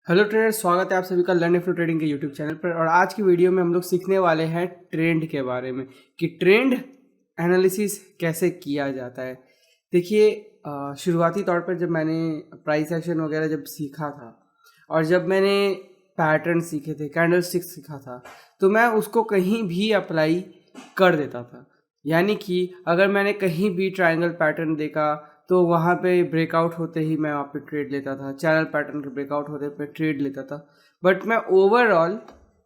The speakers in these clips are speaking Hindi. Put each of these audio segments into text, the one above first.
हेलो ट्रेडर, स्वागत है आप सभी का लर्न इफ्लो ट्रेडिंग के यूट्यूब चैनल पर। और आज की वीडियो में हम लोग सीखने वाले हैं ट्रेंड के बारे में कि ट्रेंड एनालिसिस कैसे किया जाता है। देखिए, शुरुआती तौर पर जब मैंने प्राइस एक्शन वगैरह जब सीखा था और जब मैंने पैटर्न सीखे थे, कैंडल स्टिक सीखा था, तो मैं उसको कहीं भी अप्लाई कर देता था। यानी कि अगर मैंने कहीं भी ट्रायंगल पैटर्न देखा तो वहाँ पे ब्रेकआउट होते ही मैं वहाँ पे ट्रेड लेता था, चैनल पैटर्न के ब्रेकआउट होते पे ट्रेड लेता था। बट मैं ओवरऑल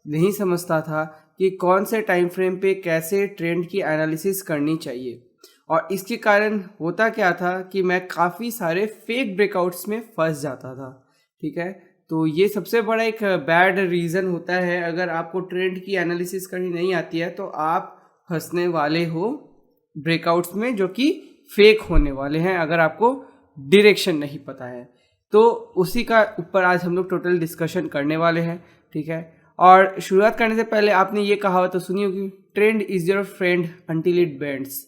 नहीं समझता था कि कौन से टाइम फ्रेम पे कैसे ट्रेंड की एनालिसिस करनी चाहिए। और इसके कारण होता क्या था कि मैं काफ़ी सारे फेक ब्रेकआउट्स में फंस जाता था। ठीक है, तो ये सबसे बड़ा एक बैड रीज़न होता है। अगर आपको ट्रेंड की एनालिसिस करनी नहीं आती है तो आप फंसने वाले हो ब्रेकआउट्स में, जो कि फेक होने वाले हैं अगर आपको डायरेक्शन नहीं पता है। तो उसी का ऊपर आज हम लोग टोटल डिस्कशन करने वाले हैं। ठीक है, और शुरुआत करने से पहले आपने ये कहा हो तो सुनिए कि trend is your friend until it bends.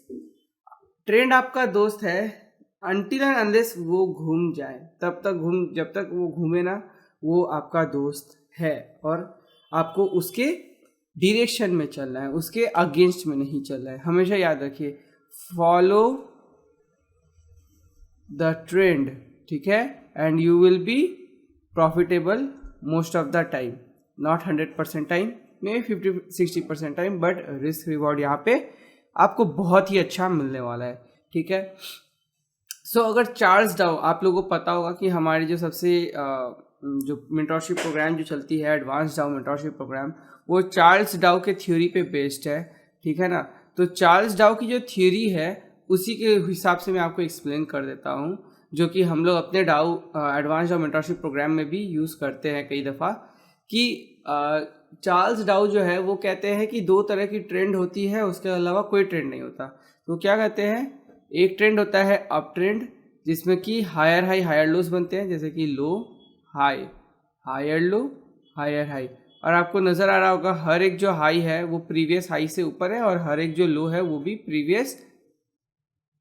Trend आपका दोस्त है अंटिल एंड अनलेस वो घूम जाए, तब तक जब तक वो घूमे ना, वो आपका दोस्त है। और आपको उसके डायरेक्शन में चलना है, उसके अगेंस्ट में नहीं चलना है। हमेशा याद रखिए, फॉलो द ट्रेंड। ठीक है, and you will be profitable most of the time, not 100% time, may 50-60% time, but risk reward यहाँ पे आपको बहुत ही अच्छा मिलने वाला है। ठीक है, सो अगर चार्ल्स डाउ, आप लोगों को पता होगा कि हमारी जो सबसे जो मेंटरशिप प्रोग्राम जो चलती है, एडवांस डाउ मेंटरशिप प्रोग्राम, वो चार्ल्स डाउ के थ्योरी पे बेस्ड है। ठीक है ना, तो चार्ल्स डाउ की जो थ्योरी है उसी के हिसाब से मैं आपको एक्सप्लेन कर देता हूँ, जो कि हम लोग अपने डाउ एडवांस डाउ मेंटरशिप प्रोग्राम में भी यूज़ करते हैं कई दफ़ा। कि चार्ल्स डाउ जो है वो कहते हैं कि दो तरह की ट्रेंड होती है, उसके अलावा कोई ट्रेंड नहीं होता। तो क्या कहते हैं, एक ट्रेंड होता है अप ट्रेंड, जिसमें कि हायर हाई हायर लोज बनते हैं, जैसे कि low high, higher low, higher high. और आपको नज़र आ रहा होगा हर एक जो हाई है वो प्रीवियस हाई से ऊपर है, और हर एक जो लो है वो भी प्रीवियस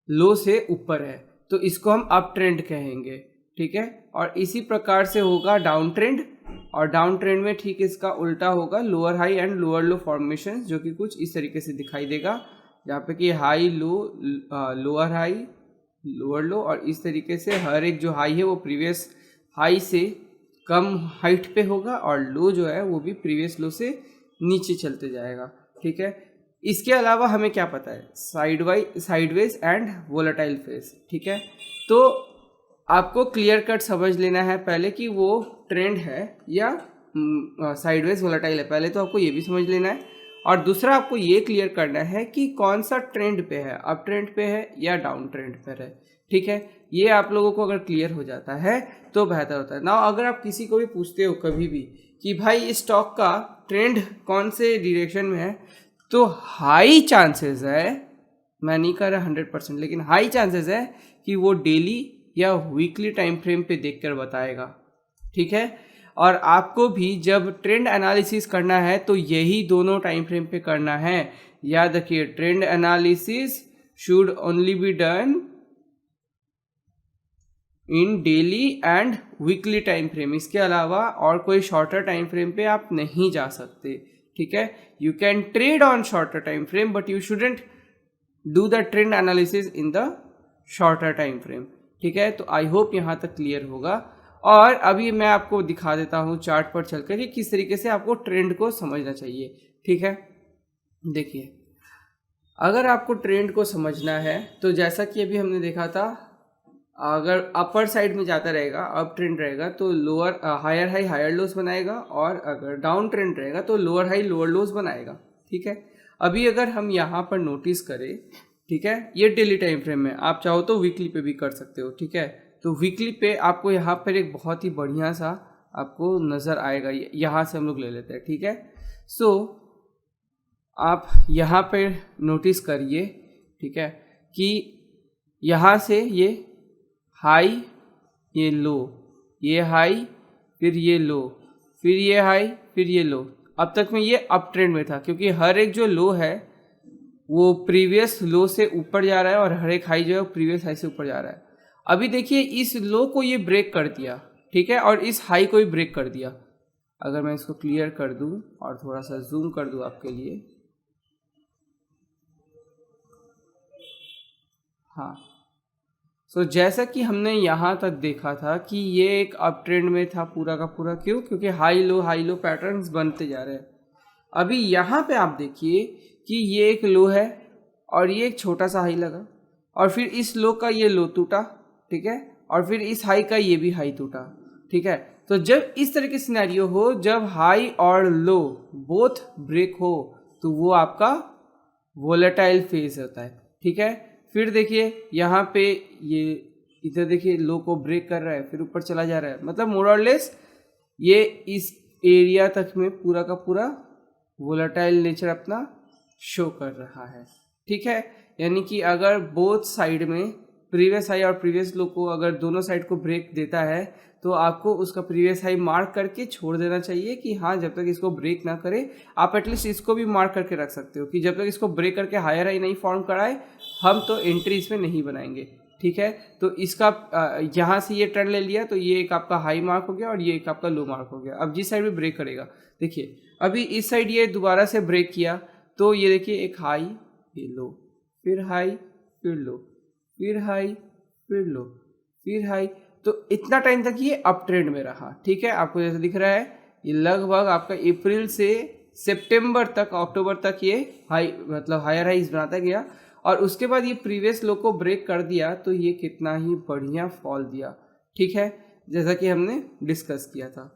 लो से ऊपर है। तो इसको हम अप ट्रेंड कहेंगे। ठीक है, और इसी प्रकार से होगा डाउन ट्रेंड, और डाउन ट्रेंड में ठीक इसका उल्टा होगा, lower high and lower low formation, जो कि कुछ इस तरीके से दिखाई देगा, जहाँ पे कि high low, lower high, lower लो, और इस तरीके से हर एक जो हाई है वो प्रीवियस हाई से कम हाइट पे होगा, और लो जो है वो भी प्रीवियस लो से नीचे चलते जाएगा। ठीक है, इसके अलावा हमें क्या पता है, साइडवेज एंड वोलेटाइल फेज। ठीक है, तो आपको क्लियर कट समझ लेना है पहले कि वो ट्रेंड है या साइडवेज वोलेटाइल है। पहले तो आपको ये भी समझ लेना है, और दूसरा आपको ये क्लियर करना है कि कौन सा ट्रेंड पे है, अप ट्रेंड पे है या डाउन ट्रेंड पे है। ठीक है, ये आप लोगों को अगर क्लियर हो जाता है तो बेहतर होता है ना। अगर आप किसी को भी पूछते हो कभी भी कि भाई इस स्टॉक का ट्रेंड कौन से डिरेक्शन में है, तो हाई चांसेस है, मैं नहीं कह रहा 100%, लेकिन हाई चांसेस है कि वो डेली या वीकली टाइम फ्रेम पे देखकर बताएगा। ठीक है, और आपको भी जब ट्रेंड एनालिसिस करना है तो यही दोनों टाइम फ्रेम पे करना है। याद रखिए, trend analysis should only be done in daily and weekly time frame. इसके अलावा और कोई शॉर्टर टाइम फ्रेम पे आप नहीं जा सकते। ठीक है, you can trade on shorter time frame, but you shouldn't do the trend analysis in the shorter time frame. ठीक है, तो आई होप यहाँ तक क्लियर होगा। और अभी मैं आपको दिखा देता हूँ चार्ट पर चलकर कि किस तरीके से आपको ट्रेंड को समझना चाहिए। ठीक है, देखिए, अगर आपको ट्रेंड को समझना है तो जैसा कि अभी हमने देखा था, अगर अपर साइड में जाता रहेगा, अप ट्रेंड रहेगा, तो lower higher high higher lows बनाएगा, और अगर डाउन ट्रेंड रहेगा तो लोअर हाई लोअर लोस बनाएगा। ठीक है, अभी अगर हम यहाँ पर नोटिस करें, ठीक है, ये डेली टाइम फ्रेम में, आप चाहो तो वीकली पे भी कर सकते हो। ठीक है, तो वीकली पे आपको यहाँ पर एक बहुत ही बढ़िया सा आपको नज़र आएगा, यहाँ से हम लोग ले लेते हैं। ठीक है, सो आप यहाँ पर नोटिस करिए, ठीक है, कि यहाँ से ये हाई, ये लो, ये हाई, फिर ये लो, फिर ये हाई, फिर ये लो। अब तक में ये अप ट्रेंड में था, क्योंकि हर एक जो लो है वो प्रीवियस लो से ऊपर जा रहा है, और हर एक हाई जो है वो प्रीवियस हाई से ऊपर जा रहा है। अभी देखिए, इस लो को ये ब्रेक कर दिया। ठीक है, और इस हाई को भी ब्रेक कर दिया। अगर मैं इसको क्लियर कर दूं और थोड़ा सा जूम कर दूं आपके लिए, हाँ, सो जैसा कि हमने यहाँ तक देखा था कि ये एक अप ट्रेंड में था पूरा का पूरा। क्यों? क्योंकि हाई लो पैटर्न्स बनते जा रहे हैं। अभी यहाँ पे आप देखिए कि ये एक लो है और ये एक छोटा सा हाई लगा, और फिर इस लो का ये लो टूटा, ठीक है, और फिर इस हाई का ये भी हाई टूटा, ठीक है। तो जब इस तरह की सिनेरियो हो, जब हाई और लो बोथ ब्रेक हो, तो वो आपका वोलेटाइल फेज होता है, ठीक है। फिर देखिए यहाँ पे ये इधर देखिए लो को ब्रेक कर रहा है, फिर ऊपर चला जा रहा है, मतलब मोर और लेस ये इस एरिया तक में पूरा का पूरा वोलेटाइल नेचर अपना शो कर रहा है, ठीक है। यानी कि अगर बोथ साइड में प्रीवियस हाई और प्रीवियस लो को अगर दोनों साइड को ब्रेक देता है, तो आपको उसका प्रीवियस हाई मार्क करके छोड़ देना चाहिए कि हाँ, जब तक इसको ब्रेक ना करे। आप एटलीस्ट इसको भी मार्क करके रख सकते हो कि जब तक इसको ब्रेक करके हायर हाई नहीं फॉर्म कराए, हम तो एंट्री इसमें नहीं बनाएंगे, ठीक है। तो इसका यहाँ से ये ट्रेंड ले लिया, तो ये एक आपका हाई मार्क हो गया और ये एक आपका लो मार्क हो गया। अब जिस साइड में ब्रेक करेगा, देखिए अभी इस साइड ये दोबारा से ब्रेक किया, तो ये देखिए एक हाई, ये लो, फिर हाई, फिर लो, फिर हाई, फिर लो, फिर हाई। तो इतना टाइम तक ये अप ट्रेंड में रहा, ठीक है। आपको जैसे दिख रहा है, ये लगभग आपका अप्रैल से सितंबर तक, अक्टूबर तक ये हाई, मतलब हायर हाइज बनाता गया, और उसके बाद ये प्रीवियस लो को ब्रेक कर दिया, तो ये कितना ही बढ़िया फॉल दिया, ठीक है, जैसा कि हमने डिस्कस किया था।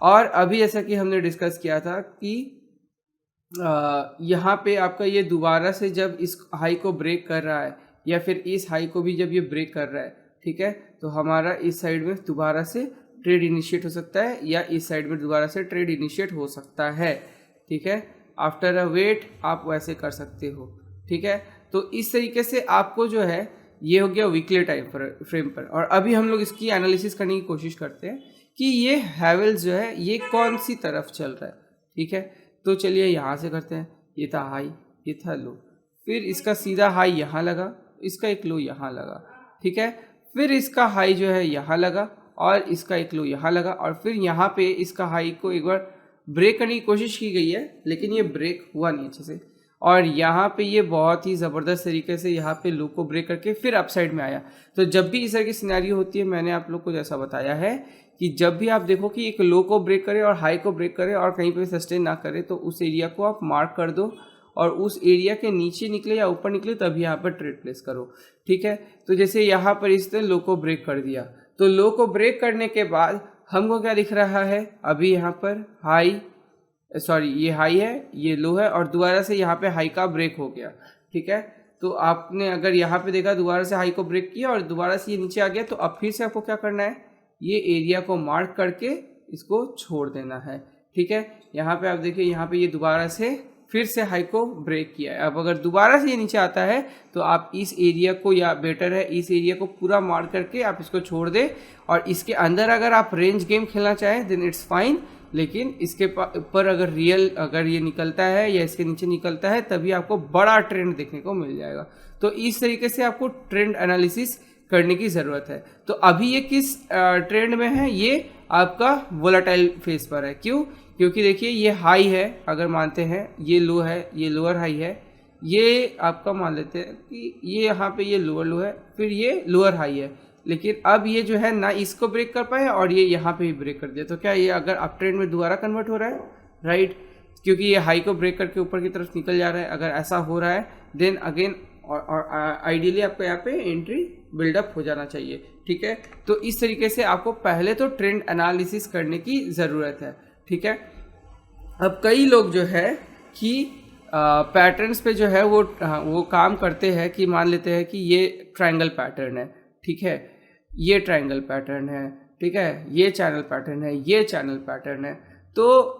और अभी जैसा कि हमने डिस्कस किया था कि यहाँ पे आपका ये दोबारा से जब इस हाई को ब्रेक कर रहा है, या फिर इस हाई को भी जब ये ब्रेक कर रहा है, ठीक है, तो हमारा इस साइड में दोबारा से ट्रेड इनिशिएट हो सकता है, या इस साइड में दोबारा से ट्रेड इनिशिएट हो सकता है, ठीक है। आफ्टर अ वेट आप वैसे कर सकते हो, ठीक है। तो इस तरीके से आपको जो है, ये हो गया वीकली टाइम फ्रेम पर। और अभी हम लोग इसकी एनालिसिस करने की कोशिश करते हैं कि ये हैवेल्स जो है ये कौन सी तरफ चल रहा है, ठीक है। तो चलिए यहाँ से करते हैं। ये था हाई, ये था लो, फिर इसका सीधा हाई यहाँ लगा, इसका एक लो यहाँ लगा, ठीक है। फिर इसका हाई जो है यहाँ लगा, और इसका एक लो यहाँ लगा, और फिर यहाँ पे इसका हाई को एक बार ब्रेक करने की कोशिश की गई है, लेकिन ये ब्रेक हुआ नहीं अच्छे से। और यहाँ पे ये बहुत ही ज़बरदस्त तरीके से यहाँ पे लो को ब्रेक करके फिर अपसाइड में आया। तो जब भी इस तरह की सिनेरियो होती है, मैंने आप लोग को जैसा बताया है कि जब भी आप देखो कि एक लो को ब्रेक करे और हाई को ब्रेक करे और कहीं पे सस्टेन ना करे, तो उस एरिया को आप मार्क कर दो, और उस एरिया के नीचे निकले या ऊपर निकले तभी यहाँ पर ट्रेड प्लेस करो, ठीक है। तो जैसे यहाँ पर इसने लो को ब्रेक कर दिया, तो लो को ब्रेक करने के बाद हमको क्या दिख रहा है, अभी यहाँ पर हाई, सॉरी ये हाई है, ये लो है, और दोबारा से यहाँ पे हाई का ब्रेक हो गया, ठीक है। तो आपने अगर यहाँ पे देखा, दोबारा से हाई को ब्रेक किया और दोबारा से ये नीचे आ गया, तो अब फिर से आपको क्या करना है, ये एरिया को मार्क करके इसको छोड़ देना है, ठीक है। यहाँ पे आप देखिए, यहाँ पे ये दोबारा से फिर से हाई को ब्रेक किया है। अब अगर दोबारा से ये नीचे आता है, तो आप इस एरिया को, या बेटर है इस एरिया को पूरा मार्क करके आप इसको छोड़ दें, और इसके अंदर अगर आप रेंज गेम खेलना चाहें देन इट्स फाइन, लेकिन इसके ऊपर अगर ये निकलता है या इसके नीचे निकलता है, तभी आपको बड़ा ट्रेंड देखने को मिल जाएगा। तो इस तरीके से आपको ट्रेंड एनालिसिस करने की ज़रूरत है। तो अभी ये किस ट्रेंड में है, ये आपका वोलेटाइल फेज पर है। क्यों? क्योंकि देखिए ये हाई है, अगर मानते हैं ये लो है, ये लोअर हाई है, ये आपका मान लेते हैं कि ये यहाँ पे ये लोअर लो है, फिर ये लोअर हाई है, लेकिन अब ये जो है ना इसको ब्रेक कर पाए और ये यहाँ पे भी ब्रेक कर दिया। तो क्या ये अगर अप ट्रेंड में दोबारा कन्वर्ट हो रहा है, राइट, क्योंकि ये हाई को ब्रेक करके ऊपर की तरफ निकल जा रहा है। अगर ऐसा हो रहा है देन अगेन और आइडियली आपको यहाँ पे एंट्री बिल्डअप हो जाना चाहिए, ठीक है। तो इस तरीके से आपको पहले तो ट्रेंड एनालिसिस करने की ज़रूरत है, ठीक है। अब कई लोग जो है कि पैटर्न्स पे जो है वो काम करते हैं कि मान लेते हैं कि ये ट्रायंगल पैटर्न है, ठीक है, ये ट्रायंगल पैटर्न है, ठीक है, ये चैनल पैटर्न है, ये चैनल पैटर्न है। तो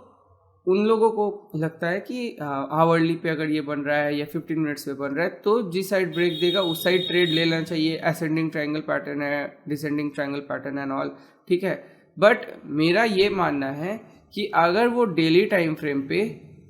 उन लोगों को लगता है कि आवरली पे अगर ये बन रहा है या 15 मिनट्स पे बन रहा है, तो जिस साइड ब्रेक देगा उस साइड ट्रेड ले लेना चाहिए। असेंडिंग ट्रायंगल पैटर्न है, descending triangle pattern and all, ठीक है। बट मेरा ये मानना है कि अगर वो डेली टाइम फ्रेम पे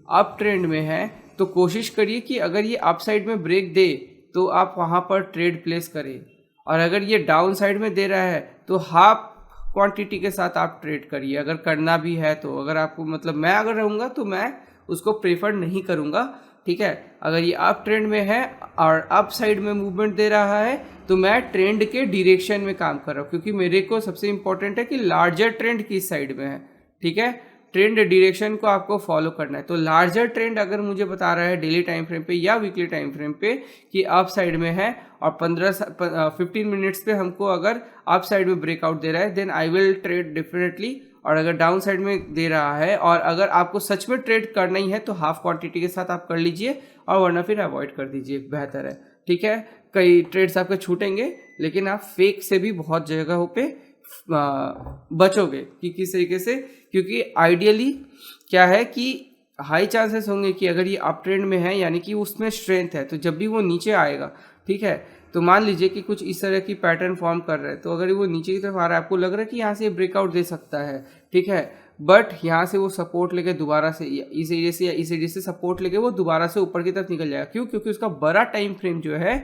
अप ट्रेंड में है, तो कोशिश करिए कि अगर ये अप साइड में ब्रेक दे तो आप वहाँ पर ट्रेड प्लेस करें, और अगर ये डाउन साइड में दे रहा है तो हाफ क्वांटिटी के साथ आप ट्रेड करिए अगर करना भी है तो। अगर आपको मतलब मैं अगर रहूँगा तो मैं उसको प्रेफर नहीं करूँगा, ठीक है। अगर ये अप ट्रेंड में है और अप साइड में मूवमेंट दे रहा है तो मैं ट्रेंड के डायरेक्शन में काम कर रहा हूँ, क्योंकि मेरे को सबसे इंपॉर्टेंट है कि लार्जर ट्रेंड किस साइड में है, ठीक है। ट्रेंड डायरेक्शन को आपको फॉलो करना है। तो लार्जर ट्रेंड अगर मुझे बता रहा है डेली टाइम फ्रेम पे या वीकली टाइम फ्रेम पे कि अप साइड में है और 15 मिनट्स पे हमको अगर अप साइड में ब्रेकआउट दे रहा है, then I will trade definitely. और अगर डाउन साइड में दे रहा है और अगर आपको सच में ट्रेड करना ही है तो हाफ क्वांटिटी के साथ आप कर लीजिए और वरना फिर अवॉइड कर दीजिए, बेहतर है, ठीक है। कई ट्रेड्स आपके छूटेंगे लेकिन आप फेक से भी बहुत जगहों पे बचोगे कि किस तरीके से, क्योंकि आइडियली क्या है कि हाई चांसेस होंगे कि अगर ये अप ट्रेंड में है यानी कि उसमें स्ट्रेंथ है, तो जब भी वो नीचे आएगा, ठीक है, तो मान लीजिए कि कुछ इस तरह की पैटर्न फॉर्म कर रहे हैं, तो अगर वो नीचे की तरफ आ रहा है, आपको लग रहा है कि यहाँ से ब्रेकआउट दे सकता है, ठीक है, बट यहाँ से वो सपोर्ट लेके दोबारा से इस एरिया से या इस एरिया से सपोर्ट लेके वो दोबारा से ऊपर की तरफ निकल जाएगा। क्यों? क्योंकि उसका बड़ा टाइम फ्रेम जो है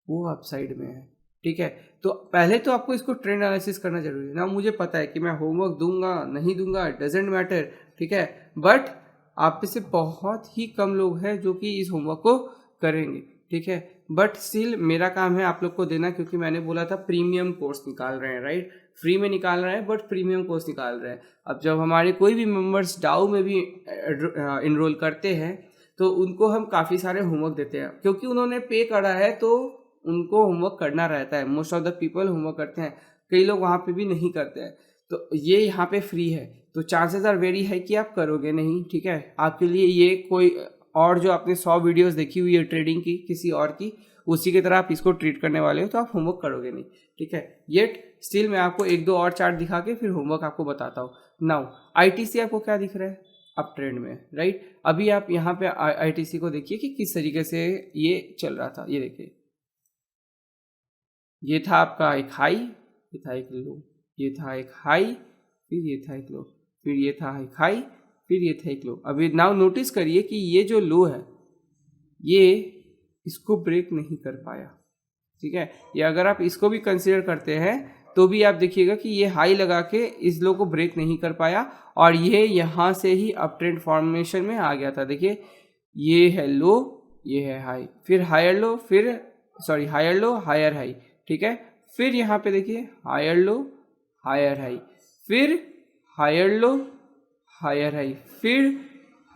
वो अप साइड में है, ठीक है। तो पहले तो आपको इसको ट्रेंड एनालिसिस करना जरूरी है ना। मुझे पता है कि मैं होमवर्क दूंगा नहीं दूंगा डजेंट मैटर, ठीक है, बट आप में से बहुत ही कम लोग हैं जो कि इस होमवर्क को करेंगे, ठीक है। बट स्टिल मेरा काम है आप लोग को देना, क्योंकि मैंने बोला था प्रीमियम कोर्स निकाल रहे हैं, राइट। फ्री में निकाल रहे हैं बट प्रीमियम कोर्स निकाल रहे हैं। अब जब हमारे कोई भी मेंबर्स डाउ में भी इनरोल करते हैं तो उनको हम काफ़ी सारे होमवर्क देते हैं, क्योंकि उन्होंने पे करा है तो उनको होमवर्क करना रहता है। Most of the people homework करते हैं, कई लोग वहाँ पे भी नहीं करते हैं। तो ये यहाँ पे फ्री है तो चांसेस आर वेरी है कि आप करोगे नहीं, ठीक है। आपके लिए ये कोई और जो आपने 100 वीडियोस देखी हुई है ट्रेडिंग की किसी और की, उसी की तरह आप इसको ट्रीट करने वाले हो, तो आप होमवर्क करोगे नहीं, ठीक है। येट स्टिल मैं आपको 1-2 और चार्ट दिखा के फिर होमवर्क आपको बताता हूँ। नाउ ITC आपको क्या दिख रहा है? अप ट्रेंड में, राइट। अभी आप यहाँ पे ITC को देखिए कि किस तरीके से ये चल रहा था। ये देखिए, ये था आपका एक हाई, ये था एक लो, ये था एक हाई, फिर ये था एक लो, फिर ये था एक हाई, फिर ये था एक लो। अभी नाउ नोटिस करिए कि ये जो लो है ये इसको ब्रेक नहीं कर पाया, ठीक है। या अगर आप इसको भी कंसीडर करते हैं तो भी आप देखिएगा कि ये हाई लगा के इस लो को ब्रेक नहीं कर पाया और ये यहाँ से ही अप ट्रेंड फॉर्मेशन में आ गया था। देखिए ये है लो, ये है हाई, फिर हायर लो, फिर sorry higher low higher high, ठीक है। फिर यहाँ पे देखिए हायर लो हायर हाई, फिर हायर लो हायर हाई, फिर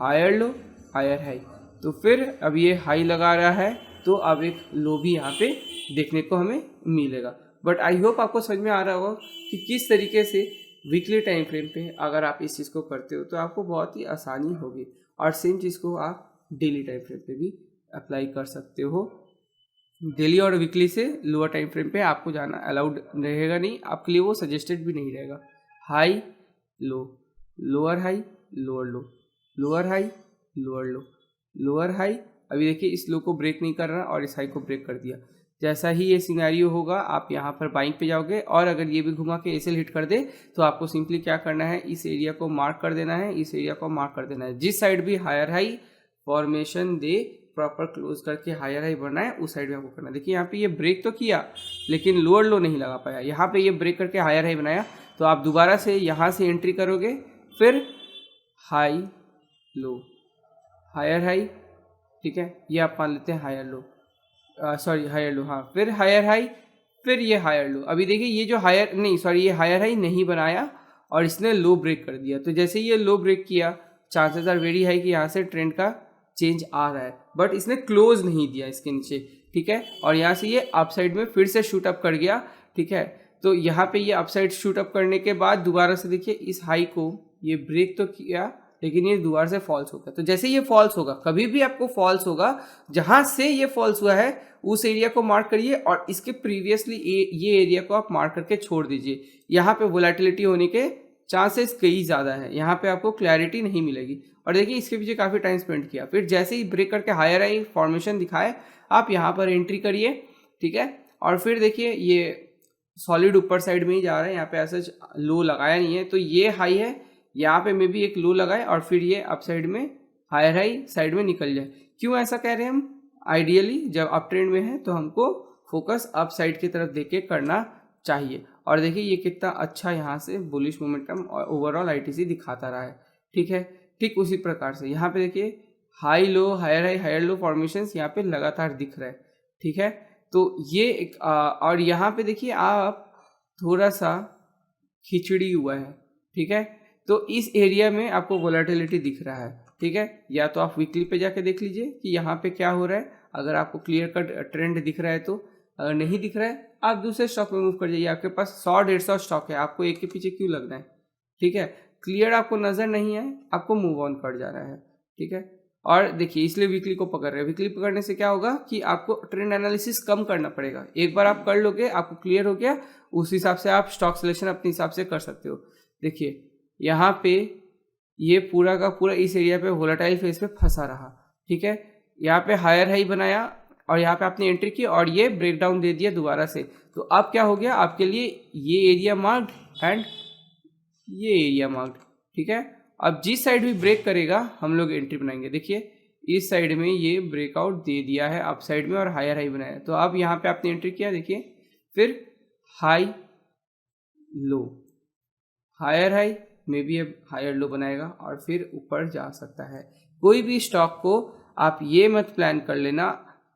हायर लो हायर हाई। तो फिर अब ये हाई लगा रहा है तो अब एक लो भी यहाँ पे देखने को हमें मिलेगा। बट आई होप आपको समझ में आ रहा होगा कि किस तरीके से वीकली टाइम फ्रेम पे अगर आप इस चीज़ को करते हो तो आपको बहुत ही आसानी होगी, और सेम चीज़ को आप डेली टाइम फ्रेम पे भी अप्लाई कर सकते हो। डेली और वीकली से लोअर टाइम फ्रेम पे आपको जाना अलाउड रहेगा नहीं, आपके लिए वो सजेस्टेड भी नहीं रहेगा। High low, lower high lower लो, लोअर हाई लोअर लो, लोअर हाई। अभी देखिए इस लो को ब्रेक नहीं कर रहा और इस हाई को ब्रेक कर दिया। जैसा ही ये सिनेरियो होगा आप यहाँ पर बाइंग पे जाओगे, और अगर ये भी घुमा के एसएल हिट कर दे तो आपको सिंपली क्या करना है, इस एरिया को मार्क कर देना है, इस एरिया को मार्क कर देना है। जिस साइड भी हायर हाई फॉर्मेशन दे प्रॉपर क्लोज करके हायर हाई बनना है उस साइड में आपको करना है। देखिए यहाँ पे ये ब्रेक तो किया लेकिन लोअर लो नहीं लगा पाया, यहाँ पे ये ब्रेक करके हायर हाई बनाया। तो आप दोबारा से यहाँ से एंट्री करोगे, फिर हाई लो हायर हाई, ठीक है, ये आप मान लेते हैं higher low, sorry higher low, हाँ, फिर हायर हाई, फिर ये हायर लो। अभी देखिए ये जो हायर नहीं सॉरी ये हायर हाई नहीं बनाया और इसने लो ब्रेक कर दिया। तो जैसे ये लो ब्रेक किया चांसेस आर वेरी हाई कि यहाँ से ट्रेंड का चेंज आ रहा है, बट इसने क्लोज नहीं दिया इसके नीचे, ठीक है। और यहाँ से ये अपसाइड में फिर से शूट अप कर गया, ठीक है। तो यहाँ पे ये अपसाइड शूट अप करने के बाद दोबारा से देखिए इस हाई को ये ब्रेक तो किया लेकिन ये दोबारा से फॉल्स हो गया। तो जैसे ये फॉल्स होगा, कभी भी आपको फॉल्स होगा जहाँ से ये फॉल्स हुआ है उस एरिया को मार्क करिए और इसके प्रीवियसली ये एरिया को आप मार्क करके छोड़ दीजिए। यहाँ पे वोलेटिलिटी होने के चांसेस कई ज़्यादा है, यहाँ पे आपको क्लैरिटी नहीं मिलेगी। और देखिए इसके पीछे काफ़ी टाइम स्पेंड किया, फिर जैसे ही ब्रेक करके हायर हाई फॉर्मेशन दिखाए आप यहाँ पर एंट्री करिए, ठीक है। और फिर देखिए ये सॉलिड ऊपर साइड में ही जा रहा है, यहाँ पे ऐसा लो लगाया नहीं है, तो ये हाई है, यहाँ पे मे भी एक लो लगाए और फिर ये अप साइड में हायर हाई साइड में निकल जाए। क्यों ऐसा कह रहे हैं हम? आइडियली जब अप ट्रेंड में है तो हमको फोकस अप साइड की तरफ देख के करना चाहिए। और देखिए ये कितना अच्छा यहाँ से बुलिश मोमेंटम और ओवरऑल आईटीसी दिखाता रहा है, ठीक है। ठीक उसी प्रकार से यहाँ पे देखिए high low higher low formations यहाँ पे लगातार दिख रहा है, ठीक है। तो ये एक और यहाँ पे देखिए आप थोड़ा सा खिचड़ी हुआ है, ठीक है। तो इस एरिया में आपको वोलेटिलिटी दिख रहा है, ठीक है। या तो आप वीकली पे जाके देख लीजिए कि यहाँ पे क्या हो रहा है, अगर आपको क्लियर कट ट्रेंड दिख रहा है तो, अगर नहीं दिख रहा है आप दूसरे स्टॉक में मूव कर जाइए। आपके पास 100-150 स्टॉक है, आपको एक के पीछे क्यों लगना है, ठीक है। क्लियर आपको नजर नहीं है, आपको मूव ऑन कर जाना है, ठीक है। और देखिए इसलिए वीकली को पकड़ रहे हैं, वीकली पकड़ने से क्या होगा कि आपको ट्रेंड एनालिसिस कम करना पड़ेगा। एक बार आप कर लोगे, आपको क्लियर हो गया, उस हिसाब से आप स्टॉक सिलेक्शन अपने हिसाब से कर सकते हो। देखिए यहाँ पे ये पूरा का पूरा इस एरिया पे वोलेटाइल फेज पे फंसा रहा, ठीक है। यहाँ पे हायर हाई बनाया और यहाँ पे आपने एंट्री की और ये ब्रेकडाउन दे दिया दोबारा से। तो अब क्या हो गया आपके लिए, ये एरिया मार्क्ड एंड ये एरिया मार्क्ड, ठीक है। अब जिस साइड भी ब्रेक करेगा हम लोग एंट्री बनाएंगे। देखिए इस साइड में ये ब्रेकआउट दे दिया है अप साइड में और हायर हाई बनाया, तो अब यहाँ पे आपने एंट्री किया, देखिए फिर हाई लो, हायर हाई में भी अब हायर लो बनाएगा और फिर ऊपर जा सकता है। कोई भी स्टॉक को आप ये मत प्लान कर लेना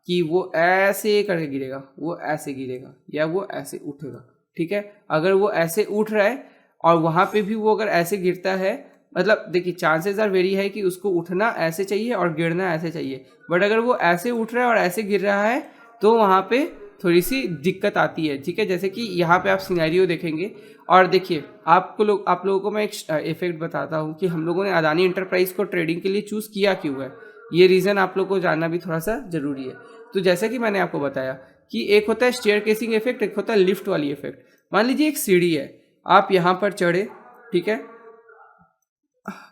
कि वो ऐसे करके गिरेगा, वो ऐसे गिरेगा या वो ऐसे उठेगा, ठीक है। अगर वो ऐसे उठ रहा है और वहाँ पे भी वो अगर ऐसे गिरता है, मतलब देखिए चांसेस आर वेरी है कि उसको उठना ऐसे चाहिए और गिरना ऐसे चाहिए, बट अगर वो ऐसे उठ रहा है और ऐसे गिर रहा है तो वहाँ पे थोड़ी सी दिक्कत आती है, ठीक है। जैसे कि यहाँ पे आप सिनेरियो देखेंगे और देखिए आप लोगों को मैं एक इफेक्ट बताता हूँ कि हम लोगों ने अदानी इंटरप्राइज को ट्रेडिंग के लिए चूज़ किया क्यों है, ये रीज़न आप लोग को जानना भी थोड़ा सा ज़रूरी है। तो जैसे कि मैंने आपको बताया कि एक होता है स्टेयर केसिंग इफेक्ट, एक होता है लिफ्ट वाली इफेक्ट। मान लीजिए एक सीढ़ी है, आप यहाँ पर चढ़े, ठीक है,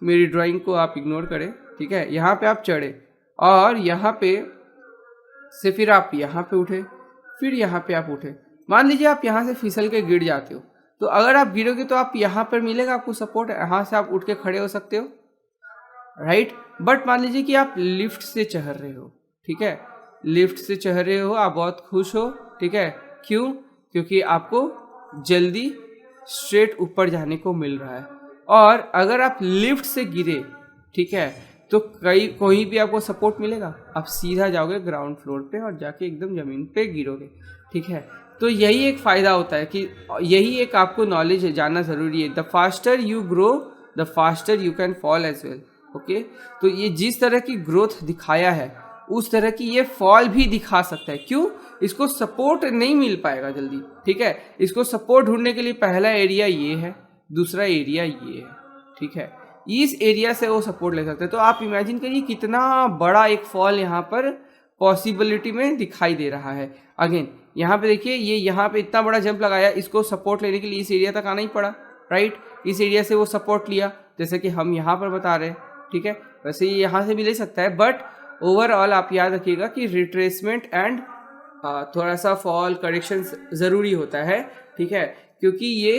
मेरी ड्राइंग को आप इग्नोर करें, ठीक है। यहाँ पे आप चढ़े और यहाँ पे से फिर आप यहाँ पे उठे, फिर यहाँ पे आप उठे। मान लीजिए आप यहाँ से फिसल के गिर जाते हो, तो अगर आप गिरोगे तो आप यहाँ पर मिलेगा आपको सपोर्ट, यहाँ से आप उठ के खड़े हो सकते हो, राइट। बट मान लीजिए कि आप लिफ्ट से चढ़ रहे हो, ठीक है, लिफ्ट से चढ़ रहे हो, आप बहुत खुश हो, ठीक है। क्यों? क्योंकि आपको जल्दी स्ट्रेट ऊपर जाने को मिल रहा है। और अगर आप लिफ्ट से गिरे, ठीक है, तो कोई भी आपको सपोर्ट मिलेगा, आप सीधा जाओगे ग्राउंड फ्लोर पे और जाके एकदम ज़मीन पे गिरोगे, ठीक है। तो यही एक फ़ायदा होता है कि यही एक आपको नॉलेज है, जानना ज़रूरी है। The faster you grow the faster you can fall as well, okay. तो ये जिस तरह की ग्रोथ दिखाया है उस तरह की ये फॉल भी दिखा सकता है। क्यों? इसको सपोर्ट नहीं मिल पाएगा जल्दी, ठीक है। इसको सपोर्ट ढूंढने के लिए पहला एरिया ये है, दूसरा एरिया ये है, ठीक है। इस एरिया से वो सपोर्ट ले सकते हैं। तो आप इमेजिन करिए कितना बड़ा एक फॉल यहाँ पर पॉसिबिलिटी में दिखाई दे रहा है। अगेन यहाँ पे देखिए ये यहाँ पे इतना बड़ा जंप लगाया, इसको सपोर्ट लेने के लिए इस एरिया तक आना ही पड़ा, राइट। इस एरिया से वो सपोर्ट लिया जैसे कि हम यहाँ पर बता रहे हैं, ठीक है। वैसे ये यहाँ से भी ले सकता है, बट ओवरऑल आप याद रखिएगा कि रिट्रेसमेंट एंड थोड़ा सा फॉल करेक्शन ज़रूरी होता है, ठीक है, क्योंकि ये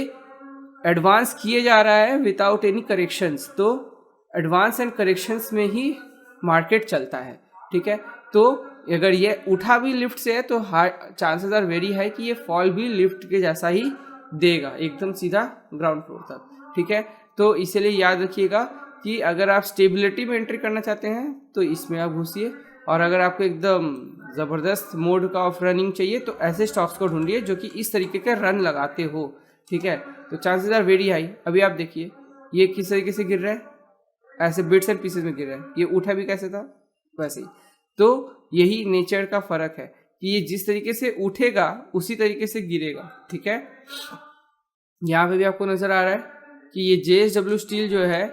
एडवांस किए जा रहा है विदाउट एनी करेक्शंस। तो एडवांस एंड करेक्शंस में ही मार्केट चलता है, ठीक है। तो अगर ये उठा भी लिफ्ट से है तो चांसेस आर वेरी हाई कि ये फॉल भी लिफ्ट के जैसा ही देगा, एकदम सीधा ग्राउंड फ्लोर तक, ठीक है। तो इसलिए याद रखिएगा कि अगर आप स्टेबिलिटी में एंट्री करना चाहते हैं तो इसमें आप घुसिए, और अगर आपको एकदम ज़बरदस्त मोड का ऑफ रनिंग चाहिए तो ऐसे स्टॉक्स को ढूंढिए जो कि इस तरीके के रन लगाते हो, ठीक है। तो चांसेस आर वेरी हाई। अभी आप देखिए ये किस तरीके से गिर रहा है, ऐसे बिट्स एंड पीसेस में गिर रहा है, ये उठा भी कैसे था वैसे ही। तो यही नेचर का फ़र्क है कि ये जिस तरीके से उठेगा उसी तरीके से गिरेगा, ठीक है। यहाँ पे भी आपको नज़र आ रहा है कि ये JSW स्टील जो है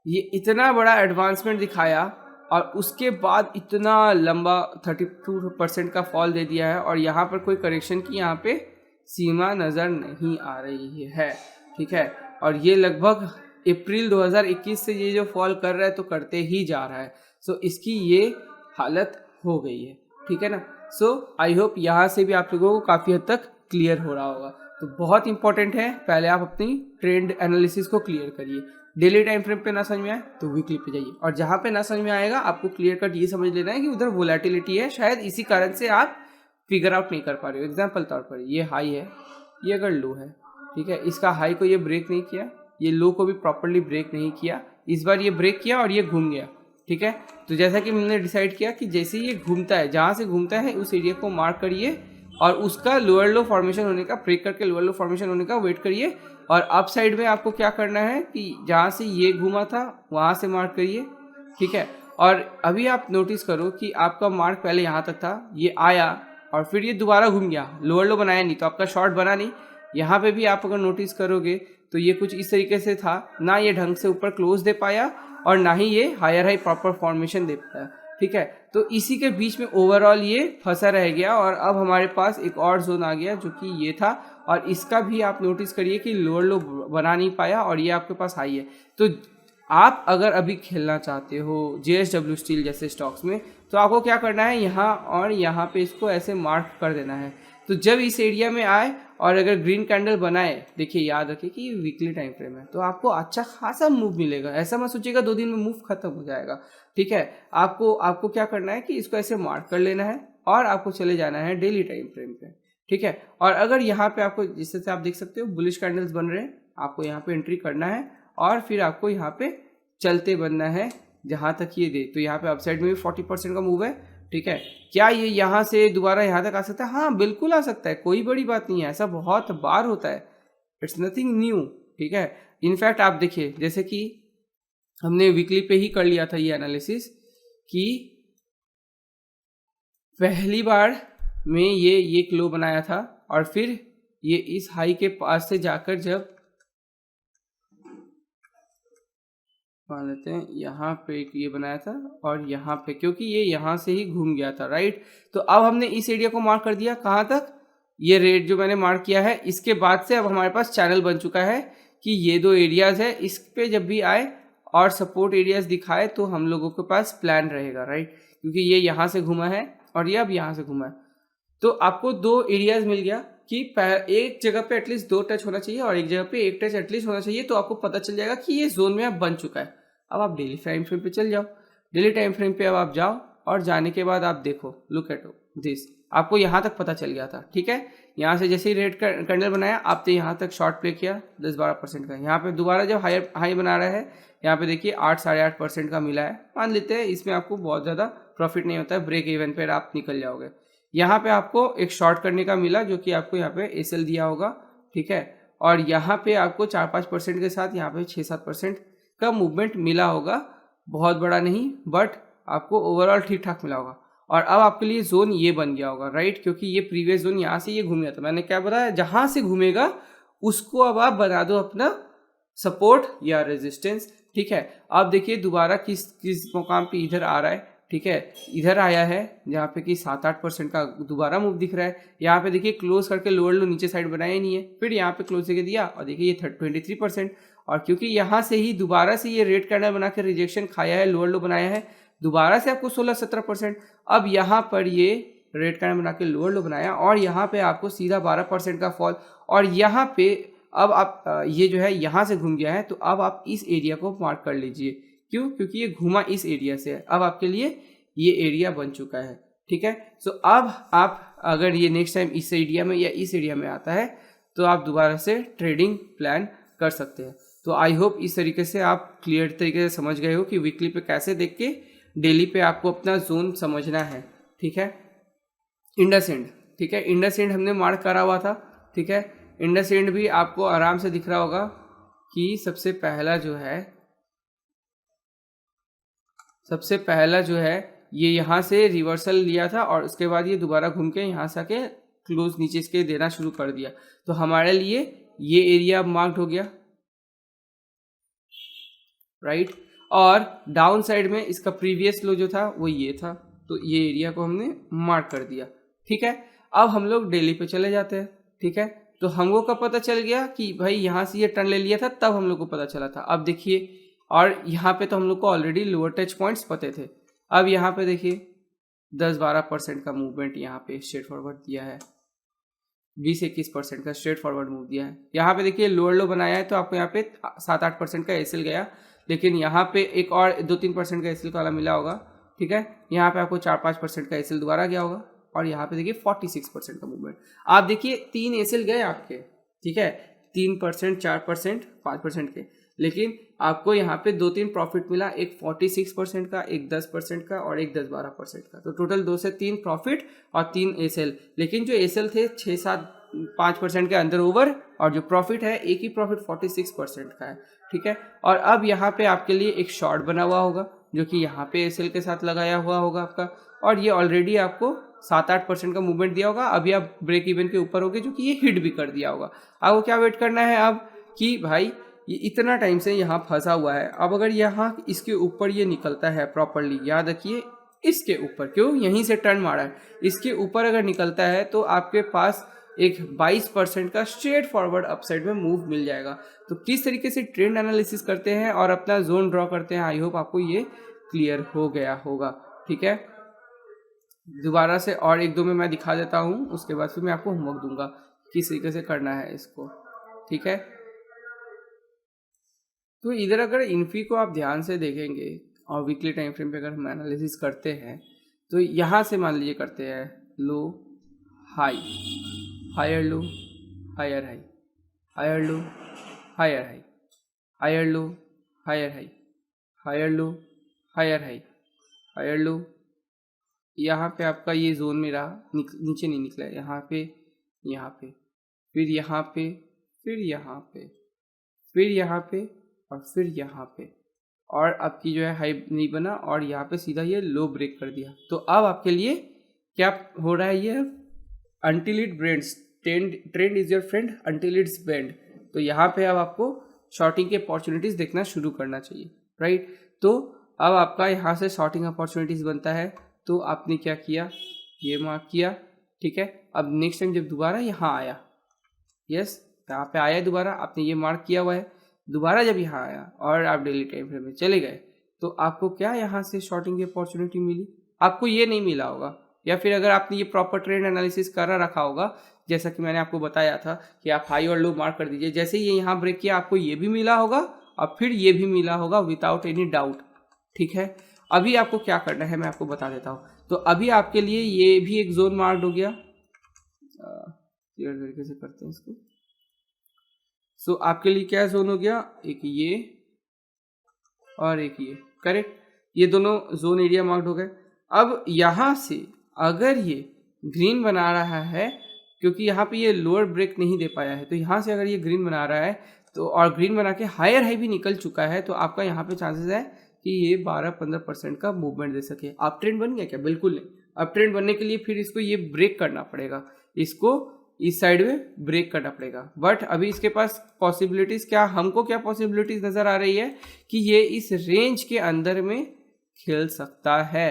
ये इतना बड़ा एडवांसमेंट दिखाया और उसके बाद इतना लंबा 32% का फॉल दे दिया है, और यहाँ पर कोई करेक्शन की यहाँ पे सीमा नज़र नहीं आ रही है, ठीक है। और ये लगभग अप्रैल 2021 से ये जो फॉल कर रहा है तो करते ही जा रहा है। सो इसकी ये हालत हो गई है, ठीक है ना। सो आई होप यहाँ से भी आप लोगों को काफ़ी हद तक क्लियर हो रहा होगा। तो बहुत इंपॉर्टेंट है, पहले आप अपनी ट्रेंड एनालिसिस को क्लियर करिए। डेली टाइम फ्रेम पे ना समझ में आए तो वीकली पे जाइए, और जहाँ पे ना समझ में आएगा आपको क्लियर कट ये समझ लेना है कि उधर वोलेटिलिटी है, शायद इसी कारण से आप फिगर आउट नहीं कर पा रहे हो। एग्जाम्पल तौर पर ये हाई है, ये अगर लो है, ठीक है। इसका हाई को ये ब्रेक नहीं किया, ये लो को भी प्रॉपरली ब्रेक नहीं किया, इस बार ये ब्रेक किया और ये घूम गया, ठीक है। तो जैसा कि हमने डिसाइड किया कि जैसे ही ये घूमता है, जहाँ से घूमता है उस एरिया को मार्क करिए और उसका लोअर लो फॉर्मेशन होने का, ब्रेक करके लोअर लो फॉर्मेशन होने का वेट करिए। और अप साइड में आपको क्या करना है कि जहाँ से ये घूमा था वहाँ से मार्क करिए, ठीक है। और अभी आप नोटिस करो कि आपका मार्क पहले यहाँ तक था, ये आया और फिर ये दोबारा घूम गया, लोअर लो बनाया नहीं, तो आपका शॉर्ट बना नहीं। यहाँ पे भी आप अगर नोटिस करोगे तो ये कुछ इस तरीके से था, ना ये ढंग से ऊपर क्लोज दे पाया और ना ही ये हायर हाई प्रॉपर फॉर्मेशन दे पाया, ठीक है। तो इसी के बीच में ओवरऑल ये फंसा रह गया और अब हमारे पास एक और जोन आ गया जो कि ये था, और इसका भी आप नोटिस करिए कि लोअर लो बना नहीं पाया और ये आपके पास हाई है। तो आप अगर अभी खेलना चाहते हो JSW स्टील जैसे स्टॉक्स में, तो आपको क्या करना है, यहाँ और यहाँ पे इसको ऐसे मार्क कर देना है। तो जब इस एरिया में आए और अगर ग्रीन कैंडल बनाए, देखिए याद रखिए कि वीकली टाइम फ्रेम है, तो आपको अच्छा खासा मूव मिलेगा। ऐसा मत सोचिएगा 2 दिन में मूव खत्म हो जाएगा, ठीक है। आपको क्या करना है कि इसको ऐसे मार्क कर लेना है और आपको चले जाना है डेली टाइम फ्रेम पे, ठीक है। और अगर यहाँ पे आपको जिस तरह से आप देख सकते हो बुलिश कैंडल्स बन रहे हैं, आपको यहाँ पे एंट्री करना है और फिर आपको यहाँ पे चलते बनना है जहाँ तक ये दे। तो यहाँ पे अपसाइड में भी 40% का मूव है, ठीक है। क्या ये यहाँ से दोबारा यहाँ तक आ सकता है? हाँ बिल्कुल आ सकता है, कोई बड़ी बात नहीं है, ऐसा बहुत बार होता है, इट्स नथिंग न्यू, ठीक है। इनफैक्ट आप देखिए जैसे कि हमने वीकली पे ही कर लिया था ये एनालिसिस कि पहली बार में ये क्लो बनाया था और फिर ये इस हाई के पास से जाकर जब मान लेते हैं यहाँ पे एक ये बनाया था और यहाँ पे, क्योंकि ये यहाँ से ही घूम गया था, राइट। तो अब हमने इस एरिया को मार्क कर दिया, कहाँ तक, ये रेड जो मैंने मार्क किया है, इसके बाद से अब हमारे पास चैनल बन चुका है कि ये 2 एरियाज है, इस पे जब भी आए और सपोर्ट एरियाज दिखाए तो हम लोगों के पास प्लान रहेगा, राइट। क्योंकि ये यहाँ से घूमा है और ये अब यहाँ से घूमा है, तो आपको 2 एरियाज मिल गया कि एक जगह पे एटलीस्ट 2 टच होना चाहिए और एक जगह पे 1 टच एटलीस्ट होना चाहिए। तो आपको पता चल जाएगा कि ये जोन में अब बन चुका है। अब आप डेली टाइम फ्रेम पे चल जाओ, डेली टाइम फ्रेम पे अब आप जाओ और जाने के बाद आप देखो, लुक एट दिस, आपको यहाँ तक पता चल गया था, ठीक है। यहाँ से जैसे ही रेड कैंडल बनाया आपने यहाँ तक शॉर्ट प्ले किया 10-12% का, यहाँ पे दोबारा जब हाई बना रहा है, यहाँ पे देखिए 8-8.5% का मिला है। मान लेते हैं इसमें आपको बहुत ज़्यादा प्रॉफिट नहीं होता है, ब्रेक इवन पर आप निकल जाओगे। यहाँ पे आपको एक शॉर्ट करने का मिला जो कि आपको यहाँ पे एसएल दिया होगा, ठीक है। और यहाँ पे आपको 4-5% के साथ यहाँ पे 6-7% का मूवमेंट मिला होगा, बहुत बड़ा नहीं बट आपको ओवरऑल ठीक ठाक मिला होगा। और अब आपके लिए जोन ये बन गया होगा, राइट, क्योंकि ये प्रीवियस जोन यहाँ से ये घूम गया था। मैंने क्या बताया, जहाँ से घूमेगा उसको अब आप बना दो अपना सपोर्ट या रेजिस्टेंस, ठीक है। अब देखिए दोबारा किस मुकाम पे इधर आ रहा है, ठीक है, इधर आया है जहाँ पे कि 7-8% का दोबारा मूव दिख रहा है। यहाँ पे देखिए क्लोज करके लोअर लो नीचे साइड बनाया ही नहीं है, फिर यहाँ पे क्लोज करके दिया और देखिए ये 23%। और क्योंकि यहाँ से ही दोबारा से ये रेड कैंडल बना के रिजेक्शन खाया है, लोअर लो बनाया है, दोबारा से आपको 16-17%। अब यहाँ पर ये रेड कैंडल बना के लोअर लो बनाया और यहाँ पे आपको सीधा 12% का फॉल। और यहाँ पे अब आप ये जो है यहाँ से घूम गया है, तो अब आप इस एरिया को मार्क कर लीजिए। क्यों? क्योंकि ये घुमा इस एरिया से है, अब आपके लिए ये एरिया बन चुका है, ठीक है। सो अब आप अगर ये नेक्स्ट टाइम इस एरिया में या इस एरिया में आता है तो आप दोबारा से ट्रेडिंग प्लान कर सकते हैं। तो आई होप इस तरीके से आप क्लियर तरीके से समझ गए हो कि वीकली पे कैसे देख के डेली पे आपको अपना जोन समझना है, ठीक है। इंडसइंड, ठीक है, इंडसइंड हमने मार्क करा हुआ था, ठीक है। इंडसइंड भी आपको आराम से दिख रहा होगा कि सबसे पहला जो है ये यहाँ से रिवर्सल लिया था और उसके बाद ये दोबारा घूम के यहाँ से आके क्लोज नीचे इसके देना शुरू कर दिया। तो हमारे लिए ये एरिया अब मार्क्ड हो गया, राइट। और डाउन साइड में इसका प्रीवियस लो जो था वो ये था, तो ये एरिया को हमने मार्क कर दिया, ठीक है। अब हम लोग डेली पे चले जाते हैं, ठीक है। तो हमको कब पता चल गया कि भाई यहाँ से ये टर्न ले लिया था, तब हम लोग को पता चला था। अब देखिए, और यहाँ पे तो हम लोग को ऑलरेडी लोअर टच पॉइंट्स पते थे। अब यहाँ पे देखिए 10-12% का मूवमेंट यहाँ पे स्ट्रेट फॉरवर्ड दिया है, 20-21% का स्ट्रेट फॉरवर्ड मूव दिया है। यहाँ पे देखिए लोअर लो बनाया है, तो आपको यहाँ पे 7-8% का एसएल गया, लेकिन यहाँ पे एक और 2-3% का एसएल वाला मिला होगा, ठीक है। यहाँ पे आपको 4-5% का एसएल दोबारा गया होगा और यहाँ पे देखिए 46% का मूवमेंट। आप देखिए 3 एसएल गए आपके, ठीक है। 3%, 4%, 5% के, लेकिन आपको यहाँ पे 2-3 प्रॉफिट मिला, एक 46% का, एक 10% का और एक 10-12% का। तो टोटल 2 से 3 प्रॉफिट और 3 एसएल। लेकिन जो एसएल थे 6-7-5% के अंदर ओवर, और जो प्रॉफिट है एक ही प्रॉफिट 46% का है, ठीक है। और अब यहाँ पे आपके लिए एक शॉर्ट बना हुआ होगा जो कि यहाँ पे एसएल के साथ लगाया हुआ होगा आपका, और ये ऑलरेडी आपको 7-8% का मूवमेंट दिया होगा। अभी आप ब्रेक इवन के ऊपर होगे जो कि ये हिट भी कर दिया होगा। आपको क्या वेट करना है अब कि भाई ये इतना टाइम से यहाँ फंसा हुआ है, अब अगर यहाँ इसके ऊपर ये निकलता है प्रॉपरली, याद रखिए इसके ऊपर, क्यों, यहीं से टर्न मारा है, इसके ऊपर अगर निकलता है तो आपके पास एक 22% का स्ट्रेट फॉरवर्ड अपसाइड में मूव मिल जाएगा। तो किस तरीके से ट्रेंड एनालिसिस करते हैं और अपना जोन ड्रॉ करते हैं, आई होप आपको ये क्लियर हो गया होगा, ठीक है। दोबारा से और 1-2 में मैं दिखा देता हूँ, उसके बाद फिर मैं आपको होमवर्क दूंगा किस तरीके से करना है इसको, ठीक है। तो इधर अगर इन्फी को आप ध्यान से देखेंगे और वीकली टाइम फ्रेम पे अगर हम एनालिसिस करते हैं तो यहाँ से मान लीजिए करते हैं low high, higher low, higher high, higher low, higher high, higher low, higher high, higher low, higher high, higher low. यहाँ पे आपका ये जोन मेरा नीचे नहीं निकला है, यहाँ पे, यहाँ पे, फिर यहाँ पे, फिर यहाँ पे, फिर यहाँ पे और फिर यहाँ पे, और आपकी जो है हाई नहीं बना और यहाँ पे सीधा ये लो ब्रेक कर दिया। तो अब आपके लिए क्या हो रहा है, ये until it bends, trend is your friend until it's bend. तो यहाँ पे अब आपको शॉर्टिंग के अपॉर्चुनिटीज देखना शुरू करना चाहिए, राइट। तो अब आपका यहाँ से शॉर्टिंग अपॉर्चुनिटीज बनता है, तो आपने क्या किया, ये मार्क किया, ठीक है। अब नेक्स्ट टाइम जब दोबारा यहाँ आया, यस यहाँ पे आया दोबारा, आपने ये मार्क किया हुआ है, दोबारा जब यहाँ आया और आप डेली टाइम फ्रेम में चले गए तो आपको क्या यहाँ से शॉर्टिंग की अपॉर्चुनिटी मिली, आपको ये नहीं मिला होगा। या फिर अगर आपने ये प्रॉपर ट्रेंड एनालिसिस करा रखा होगा, जैसा कि मैंने आपको बताया था कि आप हाई और लो मार्क कर दीजिए, जैसे ये यहाँ ब्रेक किया आपको ये भी मिला होगा और फिर ये भी मिला होगा विदाउट एनी डाउट, ठीक है। अभी आपको क्या करना है मैं आपको बता देता हूँ। तो अभी आपके लिए ये भी एक जोन मार्क्ड हो गया, क्लियर तरीके से करते हैं इसको। सो आपके लिए क्या जोन हो गया, एक ये और एक ये, करेक्ट, ये दोनों जोन एरिया मार्क्ड हो गए। अब यहाँ से अगर ये ग्रीन बना रहा है, क्योंकि यहाँ पे ये लोअर ब्रेक नहीं दे पाया है, तो यहाँ से अगर ये ग्रीन बना रहा है तो, और ग्रीन बना के हायर हाई भी निकल चुका है, तो आपका यहाँ पे चांसेस है कि ये 12-15% का मूवमेंट दे सके। अप ट्रेंड बन गया क्या, बिल्कुल नहीं। अप ट्रेंड बनने के लिए फिर इसको ये ब्रेक करना पड़ेगा, इसको इस साइड में ब्रेक करना पड़ेगा। बट अभी इसके पास पॉसिबिलिटीज क्या, हमको क्या पॉसिबिलिटीज नजर आ रही है कि ये इस रेंज के अंदर में खेल सकता है,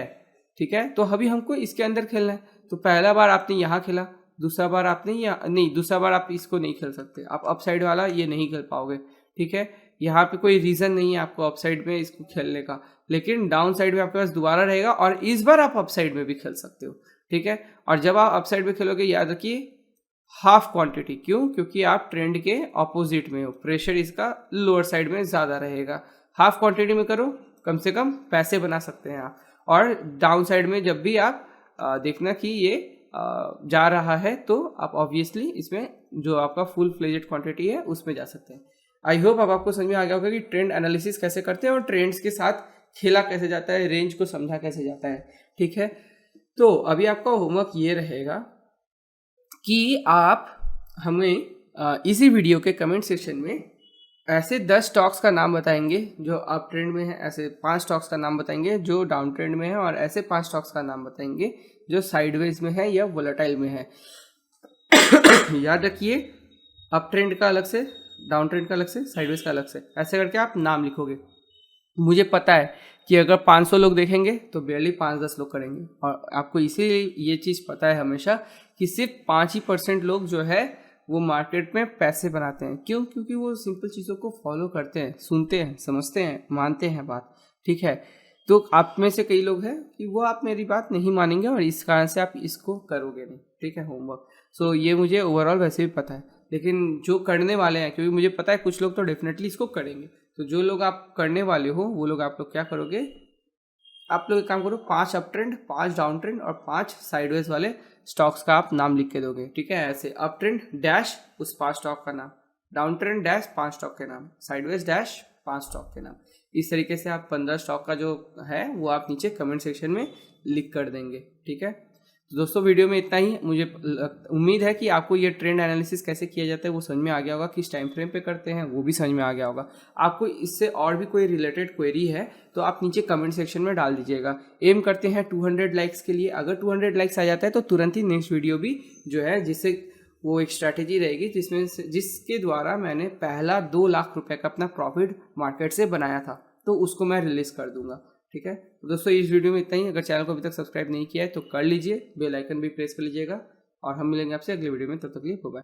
ठीक है। तो अभी हमको इसके अंदर खेलना है। तो पहला बार आपने यहाँ खेला, दूसरा बार आपने नहीं, दूसरा बार आप इसको नहीं खेल सकते, आप अपसाइड वाला ये नहीं खेल पाओगे, ठीक है। यहाँ पे कोई रीजन नहीं है आपको अपसाइड में इसको खेलने का, लेकिन डाउन साइड में आपके पास दोबारा रहेगा और इस बार आप अपसाइड में भी खेल सकते हो, ठीक है। और जब आप अपसाइड में खेलोगे याद रखिए हाफ क्वांटिटी, क्यों, क्योंकि आप ट्रेंड के ऑपोजिट में हो, प्रेशर इसका लोअर साइड में ज़्यादा रहेगा। हाफ क्वांटिटी में करो, कम से कम पैसे बना सकते हैं आप। और डाउन साइड में जब भी आप देखना कि ये जा रहा है तो आप ऑब्वियसली इसमें जो आपका फुल फ्लेजेड क्वांटिटी है उसमें जा सकते हैं। आई होप अब आपको समझ में आ गया होगा कि ट्रेंड एनालिसिस कैसे करते हैं और ट्रेंड्स के साथ खेला कैसे जाता है, रेंज को समझा कैसे जाता है, ठीक है। तो अभी आपका होमवर्क ये रहेगा कि आप हमें इसी वीडियो के कमेंट सेक्शन में ऐसे 10 स्टॉक्स का नाम बताएंगे जो अप ट्रेंड में है, ऐसे 5 स्टॉक्स का नाम बताएंगे जो डाउन ट्रेंड में है, और ऐसे 5 स्टॉक्स का नाम बताएंगे जो साइडवेज में है या वोलेटाइल में है। याद रखिए अप ट्रेंड का अलग से, डाउन ट्रेंड का अलग से, साइडवेज का अलग से, ऐसे करके आप नाम लिखोगे। मुझे पता है कि अगर 500 लोग देखेंगे तो बेरली 5-10 लोग करेंगे, और आपको इसीलिए ये चीज़ पता है हमेशा कि सिर्फ 5% लोग जो है वो मार्केट में पैसे बनाते हैं। क्यों, क्योंकि वो सिंपल चीज़ों को फॉलो करते हैं, सुनते हैं, समझते हैं, मानते हैं बात, ठीक है। तो आप में से कई लोग हैं कि वो आप मेरी बात नहीं मानेंगे और इस कारण से आप इसको करोगे नहीं, ठीक है, होमवर्क। सो ये मुझे ओवरऑल वैसे भी पता है, लेकिन जो करने वाले हैं, क्योंकि मुझे पता है कुछ लोग तो डेफिनेटली इसको करेंगे, तो जो लोग आप करने वाले हो वो लोग आप लोग क्या करोगे, आप लोग एक काम करो, 5 अप ट्रेंड, 5 डाउन ट्रेंड और 5 साइडवेज वाले स्टॉक्स का आप नाम लिख के दोगे, ठीक है। ऐसे अप ट्रेंड डैश उस 5 स्टॉक का नाम, डाउन ट्रेंड डैश 5 स्टॉक के नाम, साइडवेज डैश 5 स्टॉक के नाम। इस तरीके से आप 15 स्टॉक का जो है वो आप नीचे कमेंट सेक्शन में लिख कर देंगे, ठीक है। तो दोस्तों वीडियो में इतना ही। मुझे उम्मीद है कि आपको ये ट्रेंड एनालिसिस कैसे किया जाता है वो समझ में आ गया होगा, किस टाइम फ्रेम पे करते हैं वो भी समझ में आ गया होगा। आपको इससे और भी कोई रिलेटेड क्वेरी है तो आप नीचे कमेंट सेक्शन में डाल दीजिएगा। एम करते हैं 200 लाइक्स के लिए। अगर 200 लाइक्स आ जाता है तो तुरंत ही नेक्स्ट वीडियो भी जो है, जिससे वो एक स्ट्रैटेजी रहेगी जिसके द्वारा मैंने पहला 2 लाख रुपए का अपना प्रॉफिट मार्केट से बनाया था, तो उसको मैं रिलीज कर दूंगा, ठीक है। तो दोस्तों इस वीडियो में इतना ही। अगर चैनल को अभी तक सब्सक्राइब नहीं किया है तो कर लीजिए, बेल आइकन भी प्रेस कर लीजिएगा, और हम मिलेंगे आपसे अगले वीडियो में। तब तक के लिए बाय।